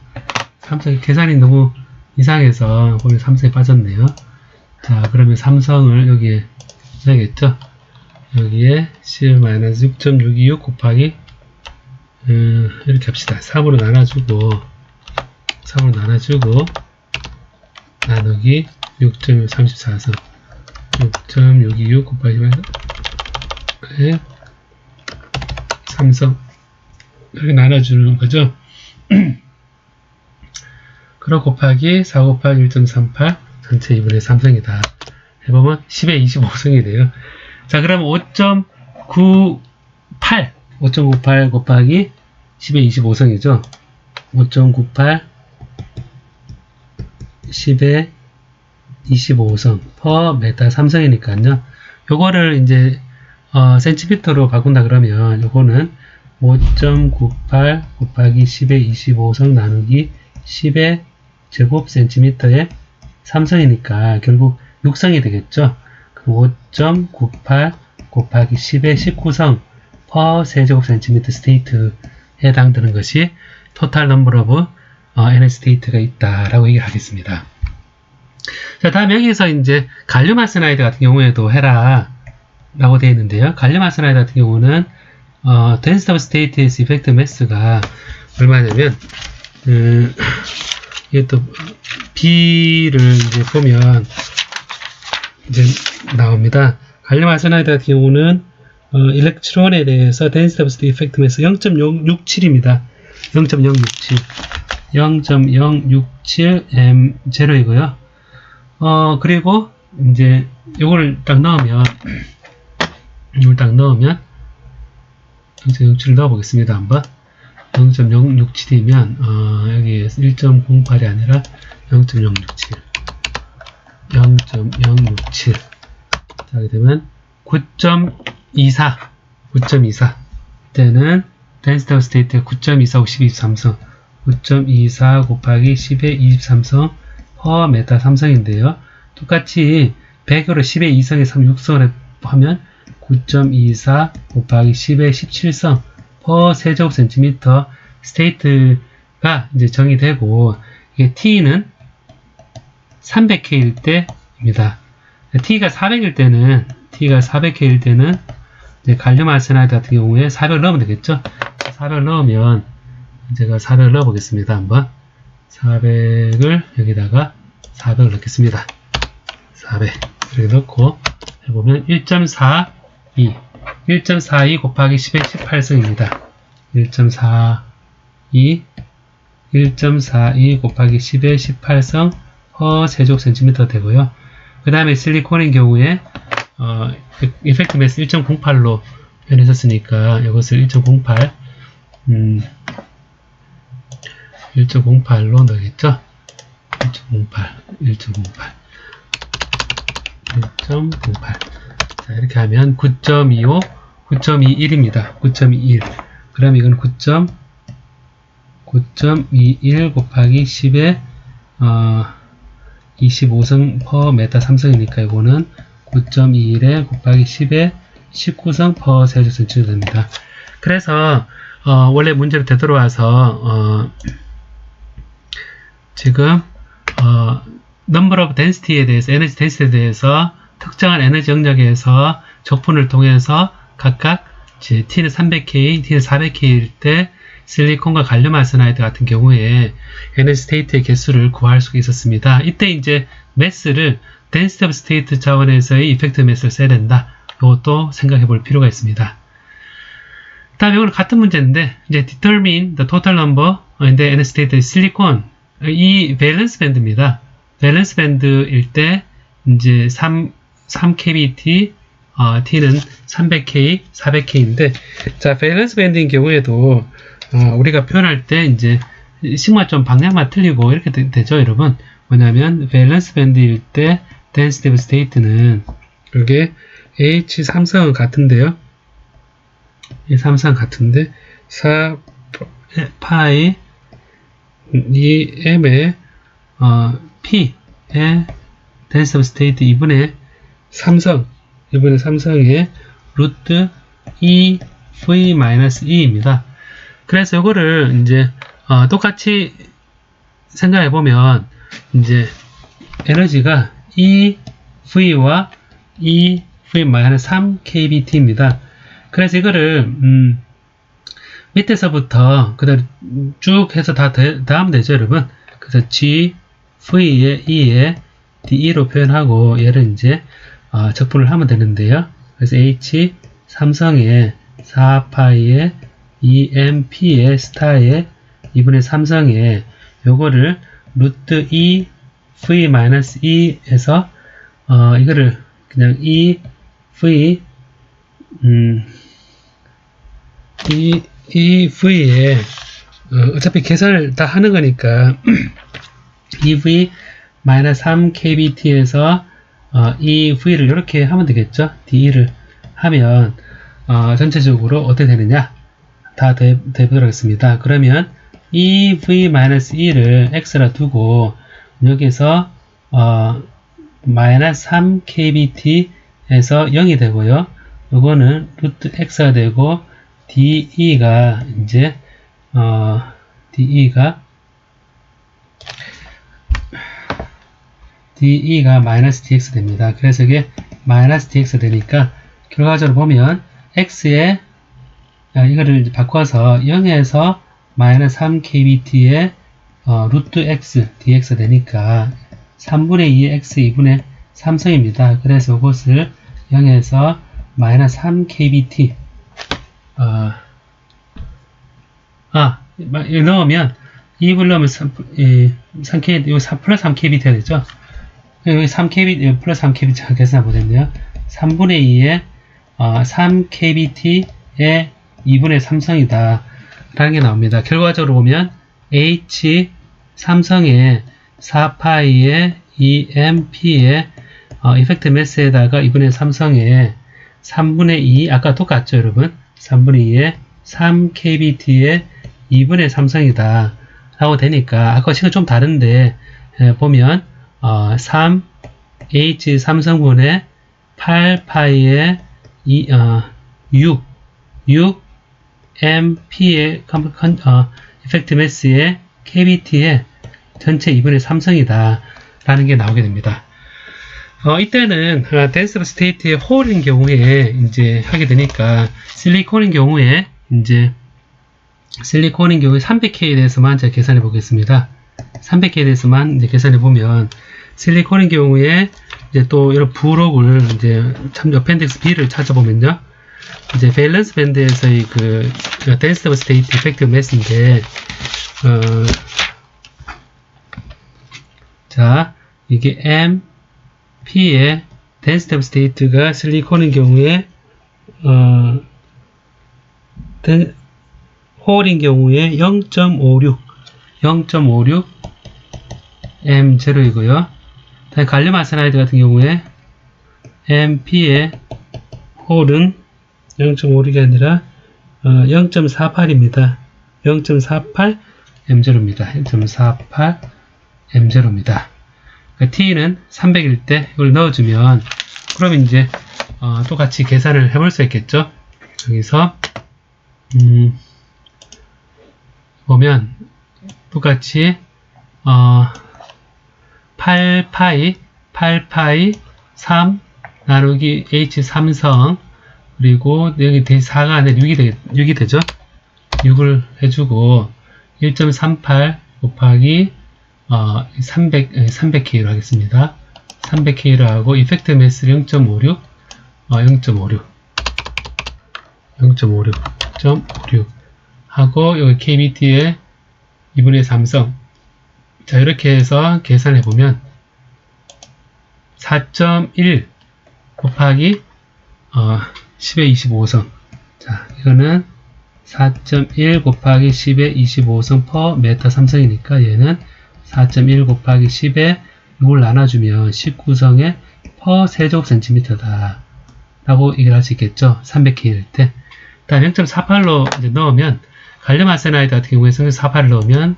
계산이 너무 이상해서 거기 삼성이 빠졌네요. 자, 그러면 삼성을 여기에 써야겠죠. 여기에 10-6.626 곱하기 이렇게 합시다. 3으로 나눠주고 나누기 6.34성 6.626 곱하기 3성 이렇게 나눠주는 거죠. 그럼 곱하기 4 곱하기 1.38 전체 2분의 3성이다. 해보면 10의 25성이 돼요. 자, 그럼 5.98 곱하기 10의 25성이죠. 5.98 10의 25성 per 메타 3성이니까요. 요거를 이제 센티미터로 바꾼다 그러면 요거는 5.98 곱하기 10의 25성 나누기 10의 제곱 센티미터의 3성이니까 결국 6성이 되겠죠. 5.98 곱하기 10의 19성 per 세제곱 센티미터 스테이트에 해당되는 것이 토탈 넘버 오브 NS 스테이트가 있다라고 얘기를 하겠습니다. 자, 다음 여기서 이제 갈륨 아르세나이드 같은 경우에도 해라 라고 되어 있는데요. 갈륨 아르세나이드 같은 경우는 density of state's effective mass가 얼마냐면 이게 또 B를 이제 보면 이제 나옵니다. 갈륨 아르세나이드 같은 경우는 일렉트론에 대해서 density of state effective mass 0.067입니다. 0.067 M0이고요. 그리고 이제 요거를 딱 넣으면 이제 0.7을 넣어보겠습니다. 한번 0.067이면 여기 1.08이 아니라 0.067 자, 하게 되면 9.24 때는 density of state의 9.24 10의 23성 9.24 곱하기 10의 23성 per 메타 3성인데요. 똑같이 100으로 10의 2성에 36성을 하면 9.24 곱하기 10의 17성 per 세제곱 센티미터 스테이트가 이제 정의되고 이게 T는 300K일 때입니다. T가 400일 때는 이제 갈륨 아르세나이드 같은 경우에 400을 넣으면 되겠죠. 400을 넣으면 제가 400을 넣어 보겠습니다. 한번 400을 여기다가 400을 넣겠습니다. 400 이렇게 넣고 해보면 1.42 1.42 곱하기 10의 18승입니다. 1.42 곱하기 10의 18성 per 세제곱센티미터 되고요. 그 다음에 실리콘인 경우에 이펙트 매스 1.08로 변했었으니까 이것을 1.08 1.08로 넣겠죠. 1.08 자, 이렇게 하면 9.25 9.21입니다. 9.21 그럼 이건 9.21 곱하기 10의 25성 per 메타 3성이니까 이거는 9.21에 곱하기 10의 19성 per 세제곱센티미터 됩니다. 그래서 원래 문제로 되돌아와서 지금 number of density에 대해서 에너지 density에 대해서 특정한 에너지 영역에서 적분을 통해서 각각 T는 300K, T는 400K일 때 실리콘과 갈륨 아르세나이드 같은 경우에 에너지 스테이트의 개수를 구할 수가 있었습니다. 이때 이제 매스를 density of state 차원에서의 이펙트 매스를 써야 된다. 이것도 생각해 볼 필요가 있습니다. 다음 이거는 같은 문제인데 이제 determine the total number in the energy state 실리콘 이 밸런스 밴드입니다. 밸런스 밴드일 때 이제 3kBT T는 300K, 400K인데 자 밸런스 밴드인 경우에도 우리가 표현할 때 이제 시그마 좀 방향만 틀리고 이렇게 되죠, 여러분. 뭐냐면 밸런스 밴드일 때 density of state는 이게 H 삼성은 같은데요. 이 삼성 같은데 4파이 2m의 P의 density of state 2분의 삼성의 루트 EV-E입니다. 그래서 이거를 이제 똑같이 생각해 보면 이제 에너지가 EV와 EV-3kBT입니다. 그래서 이거를 밑에서부터 그대로 쭉 해서 다 하면 되죠, 여러분. 그래서 GV의 E에 DE로 표현하고 얘를 이제 적분을 하면 되는데요. 그래서 H 삼성의 4파이의 EMP의 스타의 2분의 3성의 요거를 루트 EV-E에서 이거를 그냥 EV에 어차피 계산을 다 하는 거니까 EV-3kBT에서 EV를 이렇게 하면 되겠죠. DE를 하면 전체적으로 어떻게 되느냐 다 대보도록 하겠습니다. 그러면 EV-E를 X라 두고 여기서 -3kBT에서 0이 되고요. 요거는 루트 X가 되고 DE가 이제 DE가 마이너스 DX 됩니다. 그래서 이게 마이너스 DX 되니까 결과적으로 보면 X에 이거를 이제 바꿔서 0에서 마이너스 3kBT의 루트 X DX 되니까 3분의 2의 X 2분의 3성입니다. 그래서 이것을 0에서 마이너스 3kBT 여기 넣으면 2을 넣으면 3K, 이거 4 플러스 3kBT가 되죠. 여기 3kBT, 플러스 3kBT가 계산 못했네요. 3분의 2의 3kBT의 2분의 3성이다. 라는 게 나옵니다. 결과적으로 보면 H 삼성의 4파이의 EMP의 이펙트 매스에다가 2분의 3성의 3분의 2, 아까 똑같죠, 여러분? 3분의 2의 3kBT의 2분의 3성이다. 라고 되니까, 아까 식은 좀 다른데, 보면, 3H 삼성분의 8파이의 6MP의 이펙트 매스의 kBT의 전체 2분의 3성이다. 라는 게 나오게 됩니다. 이때는 density of state의 홀인 경우에 이제 하게 되니까 실리콘인 경우에 300K에 대해서만 제가 계산해 보겠습니다. 300K에 대해서만 이제 계산해 보면 실리콘인 경우에 이제 또 이런 부록을 이제 참조 appendix B를 찾아보면요. 이제 밸런스 밴드에서의 그 density of state effective mass인데 자, 이게 M, P의 density of state가 실리콘인 경우에 홀인 경우에 0.56 M0이고요. 갈륨 아세나이드 같은 경우에 MP의 홀은 0.56이 아니라 0.48입니다. 0.48 M0입니다. 0.48 M0입니다. T는 300일 때 이걸 넣어주면 그럼 이제 똑같이 계산을 해볼 수 있겠죠. 여기서 보면 똑같이 8파이 3 나누기 H3성 그리고 여기 4가 아니라 6이 되죠. 6을 해주고 1.38 곱하기 300K로 하겠습니다. 300K로 하고 이펙트 매스 0.56 하고 여기 KBT에 2분의 3성 자 이렇게 해서 계산해 보면 4.1 곱하기 10의 25성 자 이거는 4.1 곱하기 10의 25성 per 메타 3성이니까 얘는 4.1 곱하기 10에 6을 나눠주면 19성의 per 세제곱센티미터다 라고 얘기를 할 수 있겠죠. 300K일 때. 다음 0.48로 이제 넣으면 갈륨 아세나이드 같은 경우에 0.48을 넣으면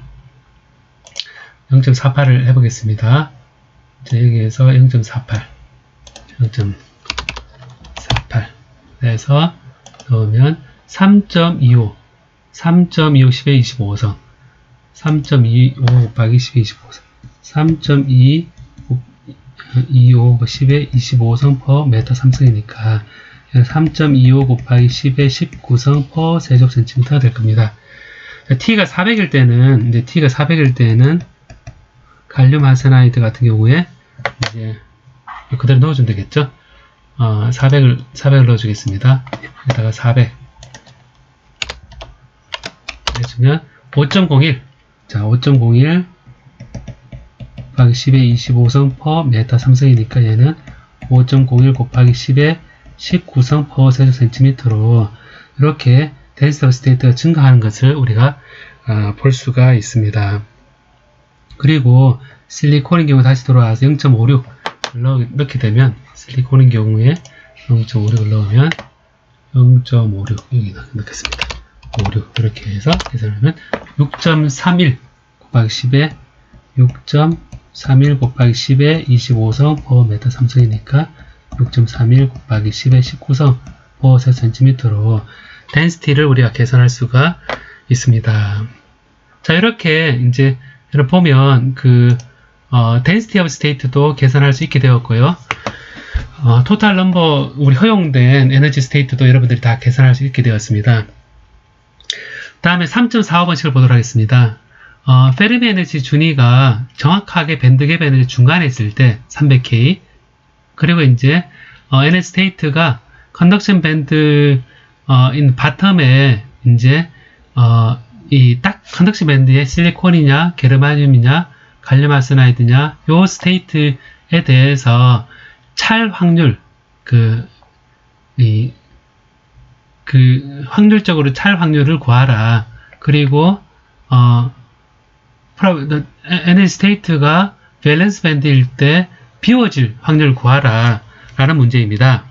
0.48을 해보겠습니다. 자, 여기에서 0.48 해서 넣으면 3.25 10의 25성 3.25 곱하기 10의 25성 3.25 10의 25성 per 메타 3성이니까 3.25 곱하기 10의 19성 per 세제곱센티미터가 될 겁니다. T가 400일 때는 갈륨 아세나이드 같은 경우에 이제 그대로 넣어주면 되겠죠. 400을 넣어주겠습니다. 여기다가 400 해주면 5.01 자 5.01 곱하기 10의 25성 per 메타 3성이니까 얘는 5.01 곱하기 10의 19성 per 세제곱센티미터로 이렇게 density of state가 증가하는 것을 우리가 볼 수가 있습니다. 그리고 실리콘인 경우 다시 돌아와서 0.56을 넣게 되면 실리콘인 경우에 0.56을 넣으면 0.56 여기 넣겠습니다. 56 이렇게 해서 계산하면 6.31 곱하기 10에 6.31 곱하기 10에 25성 per 메타 3성이니까 6.31 곱하기 10에 19성 per 세센티미터로 density를 우리가 계산할 수가 있습니다. 자, 이렇게 이제 보면 density of state도 계산할 수 있게 되었고요. total number 우리 허용된 에너지 스테이트도 여러분들이 다 계산할 수 있게 되었습니다. 다음에 3.45번씩을 보도록 하겠습니다. 페르미 에너지 준위가 정확하게 밴드갭 에너지 중간에 있을 때 300K 그리고 이제 에너지 스테이트가 컨덕션 밴드 in 바텀에 이제 이 딱 컨덕션 밴드에 실리콘이냐 게르마늄이냐 갈륨 아세나이드냐 요 스테이트에 대해서 찰 확률 확률적으로 찰 확률을 구하라. 그리고 에너지 스테이트가 밸런스 밴드일 때 비워질 확률을 구하라 라는 문제입니다.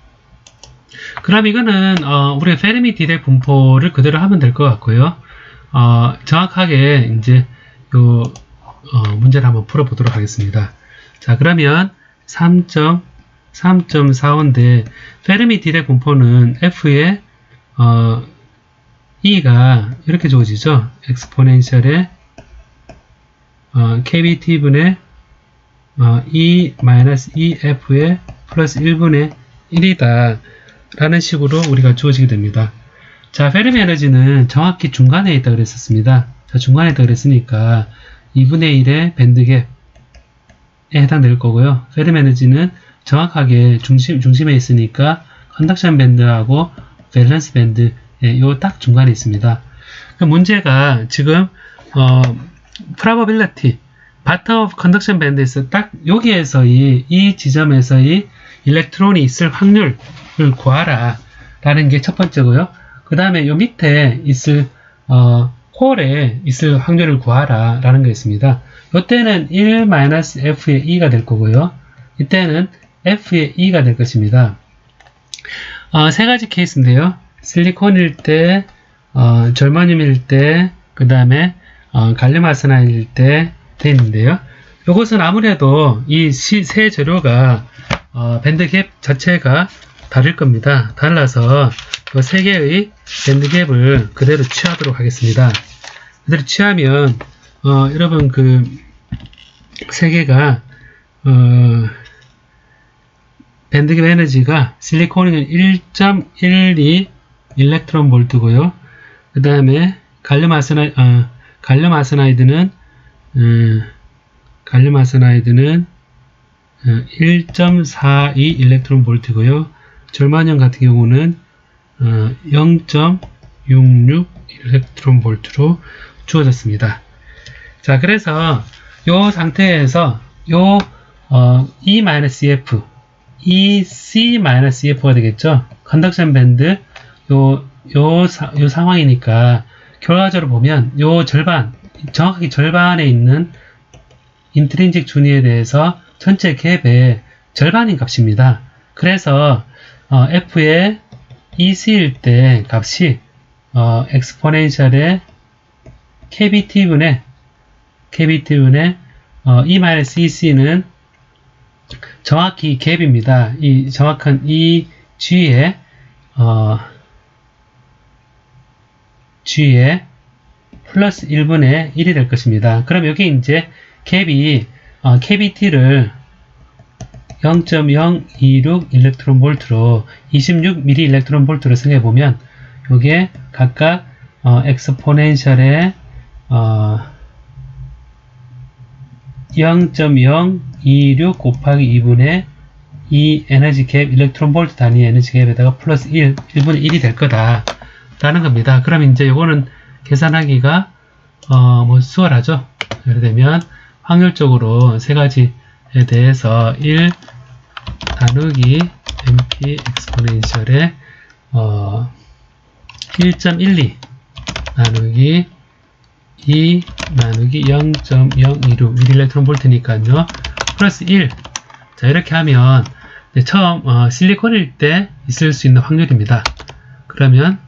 그럼 이거는 우리가 페르미 디렉 분포를 그대로 하면 될 것 같고요. 정확하게 이제 요 문제를 한번 풀어보도록 하겠습니다. 자, 그러면 3.45인데 페르미 디렉 분포는 F의 E가 이렇게 주어지죠. 엑스포넨셜의 KBT분의 E-EF의 플러스 1분의 1이다 라는 식으로 우리가 주어지게 됩니다. 자, 페르미 에너지는 정확히 중간에 있다 그랬었습니다. 자, 중간에 있다 그랬으니까 2분의 1의 밴드갭에 해당될 거고요. 페르미 에너지는 정확하게 중심에 있으니까 컨덕션 밴드하고 밸런스 밴드 요 딱 중간에 있습니다. 그 문제가 지금 probability bottom of conduction band에서 딱 여기에서 이 지점에서의 일렉트론이 있을 확률을 구하라 라는 게 첫 번째고요. 그 다음에 요 밑에 있을 홀에 있을 확률을 구하라 라는 게 있습니다. 이때는 1-f의 2가 될 거고요. 이때는 f의 2가 될 것입니다. 세 가지 케이스인데요. 실리콘일 때, 절마늄일 때, 그 다음에 갈륨 아르세나이드일 때 돼 있는데요. 이것은 아무래도 이 세 재료가 밴드갭 자체가 다를 겁니다. 달라서 이 세 개의 밴드갭을 그대로 취하도록 하겠습니다. 그대로 취하면 여러분 그 세 개가 밴드갭 에너지가 실리콘은 1.12 일렉트론 볼트고요. 그 다음에 갈륨 아르세나이드는 1.42 일렉트론 볼트고요. 절마늄 같은 경우는 0.66 일렉트론 볼트로 주어졌습니다. 자, 그래서 이 상태에서 E-EF, EC-EF가 되겠죠. 컨덕션 밴드 요 상황이니까 결과적으로 보면 요 절반, 정확하게 절반에 있는 인트린직 준위에 대해서 전체 갭의 절반인 값입니다. 그래서 F의 EC일 때 값이 엑스포넨셜의 KBT분의 E-EC는 정확히 갭입니다. 이 정확한 이 G의 플러스 1분의 1이 될 것입니다. 그럼 여기 이제 갭이 KBT를 0.026 일렉트론 볼트로 26 일렉트론 볼트로 생각해 보면 이게 각각 엑스포넨셜의 0.026 곱하기 2분의 이 에너지 갭, 일렉트론 볼트 단위 에너지 갭에다가 플러스 1분의 1이 될 거다 라는 겁니다. 그럼 이제 이거는 계산하기가 수월하죠. 예를 들면 확률적으로 세 가지에 대해서 1 나누기 MP 엑스포넨셜의 1.12 나누기 2 나누기 0.026 밀리일렉트론 볼트니까요. 플러스 1. 자, 이렇게 하면 처음 실리콘일 때 있을 수 있는 확률입니다. 그러면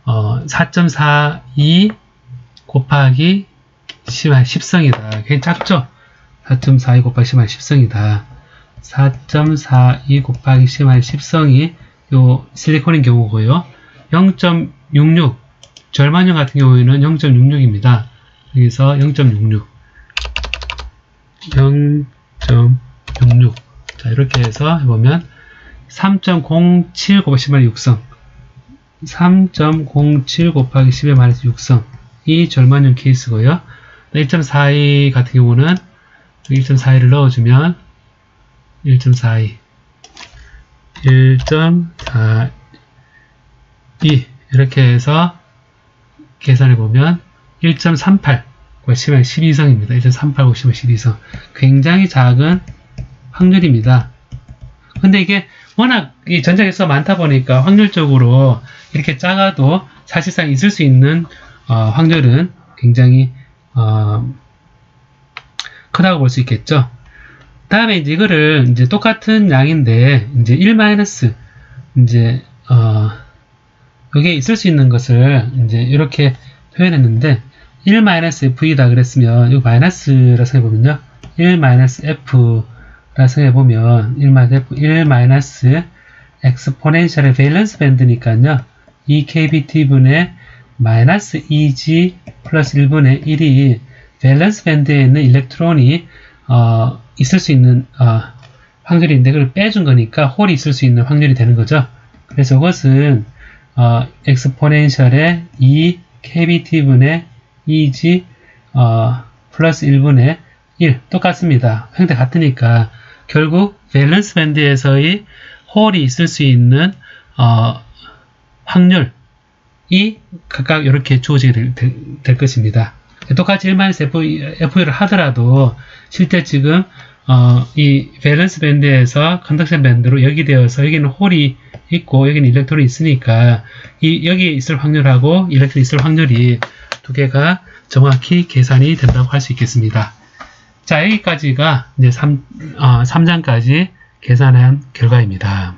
4.42 곱하기 10성이다. 굉장히 작죠? 4.42 곱하기 10성이다. 4.42 곱하기 10성이 요 실리콘인 경우고요. 0.66 절마늄 같은 경우에는 0.66입니다. 여기서 0.66 자, 이렇게 해서 해보면 3.07 곱하기 10의 6성 3.07 곱하기 10의 6성 이 절마늄 케이스고요. 1.42 같은 경우는 1.42를 넣어주면 1.42 이렇게 해서 계산해보면 1.38 곱하기 12성입니다. 1.38 곱하기 12성 굉장히 작은 확률입니다. 근데 이게 워낙 이 전자계수가 많다 보니까 확률적으로 이렇게 작아도 사실상 있을 수 있는 확률은 굉장히 크다고 볼 수 있겠죠. 다음에 이제 이거를 이제 똑같은 양인데 이제 1 이제 여기에 있을 수 있는 것을 이제 이렇게 표현했는데 1-F이다 그랬으면 이거 마이너스라 생각해보면요. 1-F라 생각해보면 1- 엑스포넨셜의 밸런스 밴드니까요. 이 KBT분의 마이너스 2G 플러스 1분의 1이 밸런스 밴드에 있는 일렉트론이 있을 수 있는 확률인데 그걸 빼준 거니까 홀이 있을 수 있는 확률이 되는 거죠. 그래서 이것은 엑스포넨셜의 2 KBT분의 2G 플러스 1분의 1 똑같습니다. 형태 같으니까 결국 밸런스 밴드에서의 홀이 있을 수 있는 확률이 각각 이렇게 주어지게 될 것입니다. 똑같이 1-FE를 하더라도 실제 지금 이 밸런스 밴드에서 컨덕션 밴드로 여기되어서 여기는 홀이 있고 여기는 일렉트론이 있으니까 여기에 있을 확률하고 일렉트론이 있을 확률이 두 개가 정확히 계산이 된다고 할 수 있겠습니다. 자, 여기까지가 이제 3장까지 계산한 결과입니다.